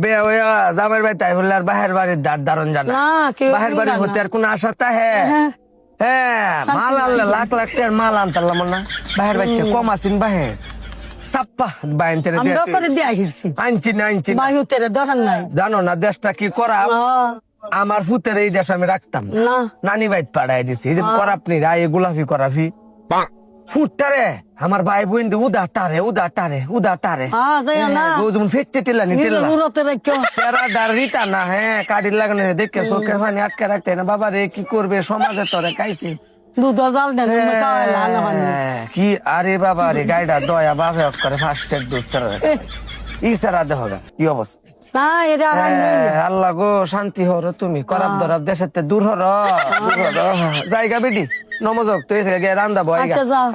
বিয়ে হইয়া জামাই বাড়ি তাই বললে আর বাহের বাড়ির দারণ জানা না কেউ বাহের বাড়ি হতে আর কোন আশা তা হ্যাঁ মাল আনলে লাখ লাখ টাকার মাল আনতাম না বাহের বাড়িতে কম আসিন বাহে সাপ্পা বাইন তেরে আমরা করে দিয়ে আহিছি আনছি না বায়ু তেরে দরকার নাই জানো না দেশটা কি করা আমার ফুতের এই দেশ আমি রাখতাম না নানি বাইত পাড়াই দিছি এই যে করাপনি রায় গোলাপি করাফি ফুটটারে আমার ভাই বোন উদা টারে যেমন ফেচে টেলানি টেলা উড়তে রেখো সেরা দাঁড়িটা না কাটির লাগানো দেখে চোখের পানি আটকে রাখতে না বাবা রে কি করবে সমাজে তোরে খাইছি দুধ জাল দেন কি আরে বাবা রে গাইডা দয়া বাবা করে ফার্স্টের দুধ ই সারা দেহ কি অবস্থা না এটা আল্লাহ গো শান্তি হর তুমি করাব দরাব দেশের দূর হর জায়গা বেটি নমজক তুই রান্দা বয় আচ্ছা যাও